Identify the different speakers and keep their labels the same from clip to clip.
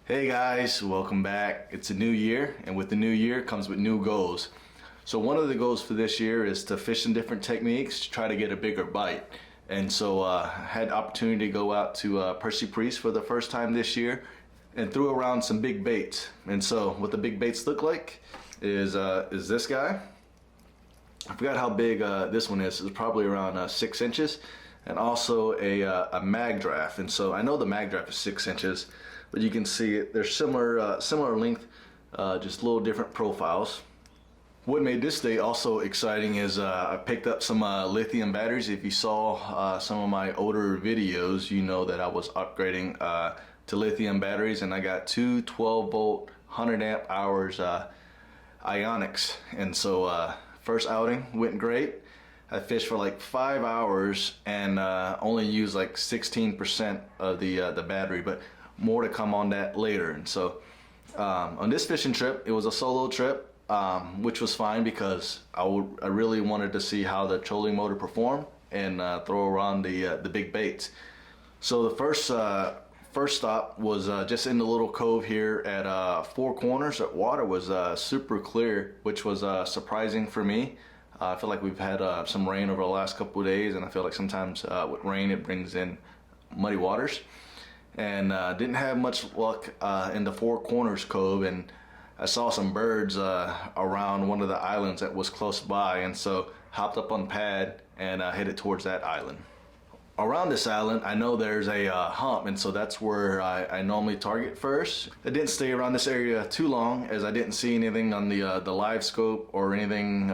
Speaker 1: Hey guys, welcome back. It's a new year, and with the new year comes with new goals. So one of the goals for this year is to fish in different techniques to try to get a bigger bite. And so I had the opportunity to go out to Percy Priest for the first time this year and threw around some big baits. And so what the big baits look like is this guy. I forgot how big this one is. It's probably around 6 inches, and also a mag draft. And so I know the mag draft is 6 inches, but you can see it. They're similar length, just a little different profiles. What made this day also exciting is I picked up some lithium batteries. If you saw some of my older videos, you know that I was upgrading to lithium batteries, and I got two 12-volt 100 amp hours ionics. And so first outing went great. I fished for like 5 hours and only used like 16% of the battery, but more to come on that later. And so on this fishing trip, it was a solo trip, which was fine because I really wanted to see how the trolling motor performed and throw around the big baits. So the first stop was just in the little cove here at Four Corners. The water was super clear, which was surprising for me. I feel like we've had some rain over the last couple of days, and I feel like sometimes with rain it brings in muddy waters. And didn't have much luck in the Four Corners Cove, and I saw some birds around one of the islands that was close by, and so hopped up on the pad and headed towards that island. Around this island, I know there's a hump, and so that's where I normally target first. I didn't stay around this area too long, as I didn't see anything on the live scope or anything,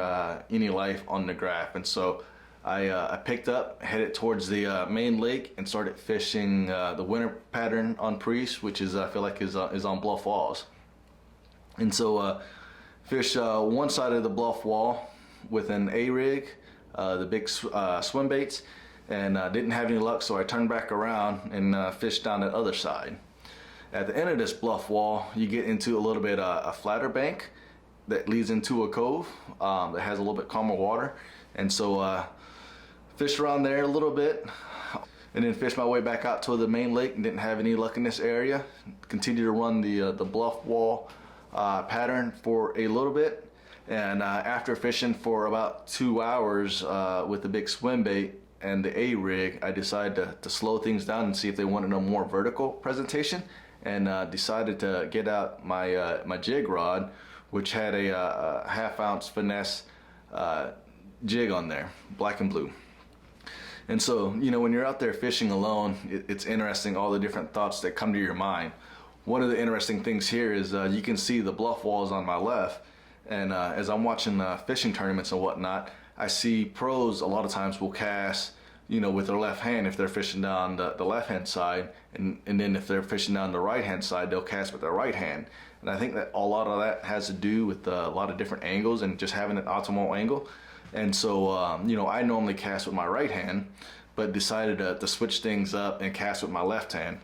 Speaker 1: any life on the graph, and so I picked up, headed towards the main lake, and started fishing the winter pattern on Priest, which is I feel like is on bluff walls. And so fished one side of the bluff wall with an A-rig, the big Swimbaits, and didn't have any luck, so I turned back around and fished down the other side. At the end of this bluff wall, you get into a little bit a flatter bank that leads into a cove that has a little bit calmer water, and so fished around there a little bit, and then fished my way back out to the main lake and didn't have any luck in this area. Continued to run the bluff wall pattern for a little bit, and after fishing for about 2 hours with the big swim bait and the A-rig, I decided to slow things down and see if they wanted a more vertical presentation, and decided to get out my jig rod, which had a half-ounce finesse jig on there, black and blue. And so, you know, when you're out there fishing alone, it's interesting all the different thoughts that come to your mind. One of the interesting things here is you can see the bluff walls on my left, and as I'm watching fishing tournaments and whatnot, I see pros a lot of times will cast, you know, with their left hand if they're fishing down the left hand side, and then if they're fishing down the right hand side, they'll cast with their right hand. And I think that a lot of that has to do with a lot of different angles and just having an optimal angle. And so, you know, I normally cast with my right hand, but decided to switch things up and cast with my left hand.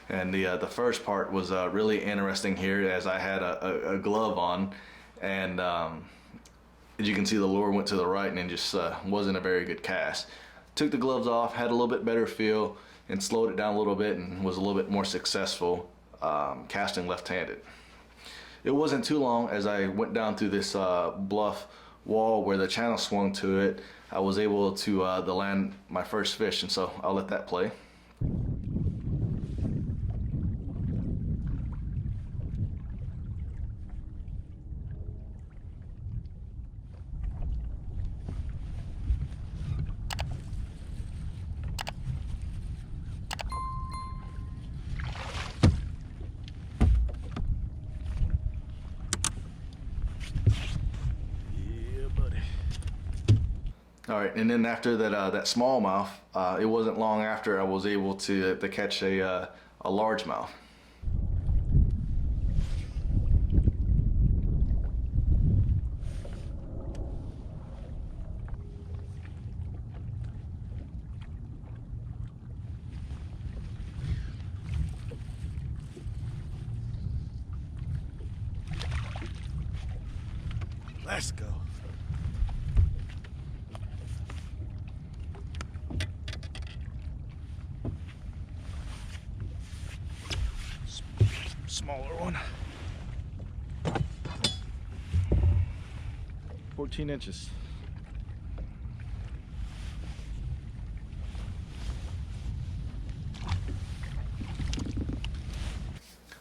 Speaker 1: And the first part was really interesting here, as I had a glove on, and as you can see, the lure went to the right and it just wasn't a very good cast. Took the gloves off, had a little bit better feel, and slowed it down a little bit, and was a little bit more successful casting left-handed. It wasn't too long as I went down through this bluff wall where the channel swung to it. I was able to land my first fish, and so I'll let that play. All right, and then after that smallmouth, it wasn't long after I was able to catch a largemouth.
Speaker 2: Let's go.
Speaker 1: smaller one. 14 inches.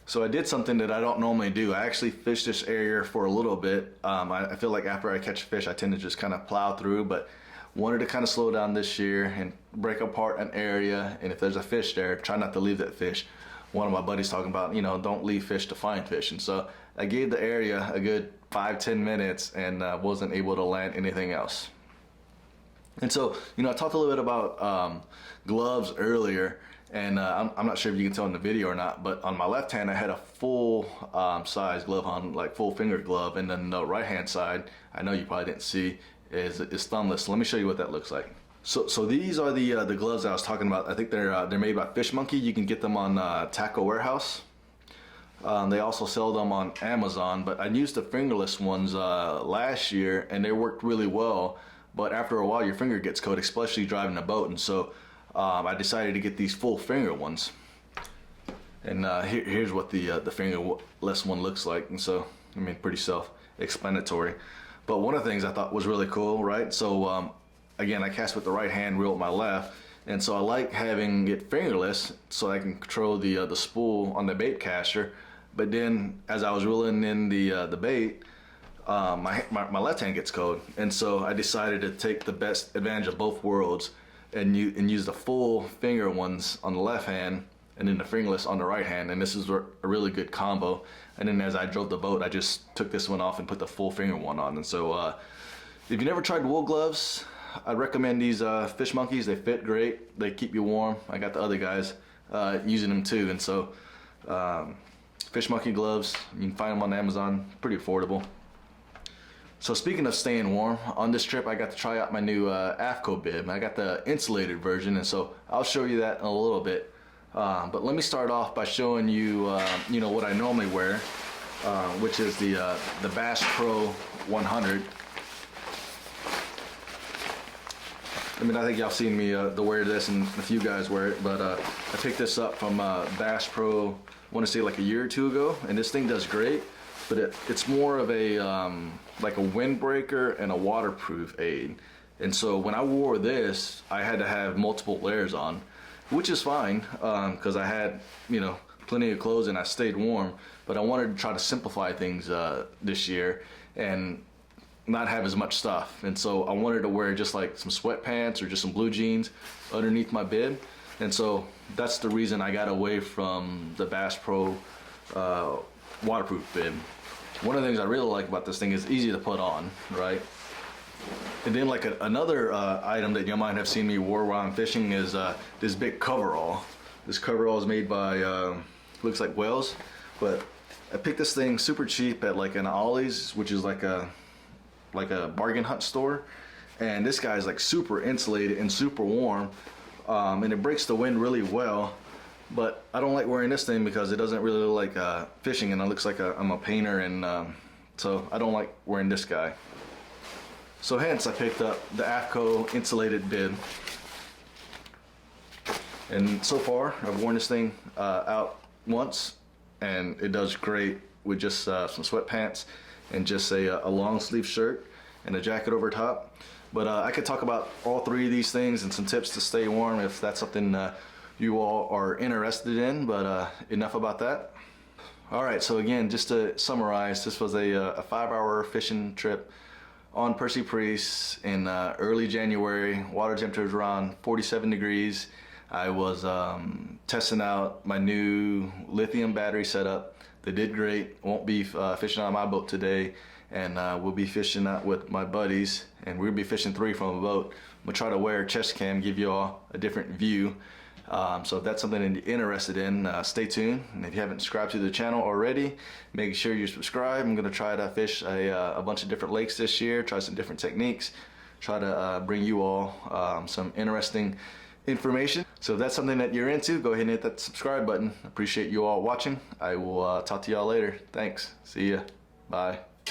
Speaker 1: So I did something that I don't normally do. I actually fished this area for a little bit. I feel like after I catch a fish, I tend to just kind of plow through, but wanted to kind of slow down this year and break apart an area. And if there's a fish there, try not to leave that fish. One of my buddies talking about, you know, don't leave fish to find fish. And so I gave the area a good 5-10 minutes and wasn't able to land anything else. And so, you know, I talked a little bit about gloves earlier. And I'm not sure if you can tell in the video or not, but on my left hand I had a full size glove on, like full finger glove, and then the right hand side, I know you probably didn't see, is thumbless. Let me show you what that looks like. So these are the gloves I was talking about. I think they're made by Fish Monkey. You can get them on Tackle Warehouse. They also sell them on Amazon, but I used the fingerless ones last year and they worked really well. But after a while your finger gets cold, especially driving a boat, and so I decided to get these full finger ones, and here's what the fingerless one looks like. And so, I mean, pretty self-explanatory. But one of the things I thought was really cool, right? So again, I cast with the right hand, reel with my left, and so I like having it fingerless so I can control the spool on the bait caster. But then, as I was reeling in the bait, my left hand gets cold, and so I decided to take the best advantage of both worlds and use the full finger ones on the left hand and then the fingerless on the right hand, and this is a really good combo. And then as I drove the boat, I just took this one off and put the full finger one on. And so if you never tried wool gloves, I'd recommend these Fish Monkeys. They fit great, they keep you warm. I got the other guys using them too. And so Fish Monkey gloves, you can find them on Amazon, pretty affordable. So speaking of staying warm, on this trip I got to try out my new AFCO bib. I got the insulated version, and so I'll show you that in a little bit. But let me start off by showing you, you know, what I normally wear, which is the Bass Pro 100. I mean, I think y'all seen me wear this, and a few guys wear it, but I picked this up from Bass Pro, I want to say like a year or two ago, and this thing does great. But it's more of a like a windbreaker and a waterproof aid. And so when I wore this, I had to have multiple layers on, which is fine because I had, you know, plenty of clothes and I stayed warm. But I wanted to try to simplify things this year and not have as much stuff. And so I wanted to wear just like some sweatpants or just some blue jeans underneath my bib. And so that's the reason I got away from the Bass Pro waterproof bib. One of the things I really like about this thing is easy to put on, right? And then like another item that you might have seen me wear while I'm fishing is this big coverall. This coverall is made by, looks like Wells, but I picked this thing super cheap at like an Ollie's, which is like a bargain hunt store. And this guy's like super insulated and super warm, and it breaks the wind really well. But I don't like wearing this thing because it doesn't really look like fishing, and it looks like I'm a painter, and so I don't like wearing this guy. So hence I picked up the AFCO insulated bib. And so far I've worn this thing out once, and it does great with just some sweatpants and just a long sleeve shirt and a jacket over top. But I could talk about all three of these things and some tips to stay warm if that's something you all are interested in, but enough about that. All right, so again, just to summarize, this was a 5-hour fishing trip on Percy Priest in early January. Water temperature was around 47 degrees. I was testing out my new lithium battery setup. They did great. Won't be fishing on my boat today, and we'll be fishing out with my buddies, and we'll be fishing 3 from a boat. We'll try to wear a chest cam, give you all a different view. So if that's something that you're interested in, stay tuned. And if you haven't subscribed to the channel already, make sure you subscribe. I'm going to try to fish a bunch of different lakes this year, try some different techniques, try to bring you all some interesting information. So if that's something that you're into, go ahead and hit that subscribe button. Appreciate you all watching. I will talk to y'all later. Thanks. See ya. Bye.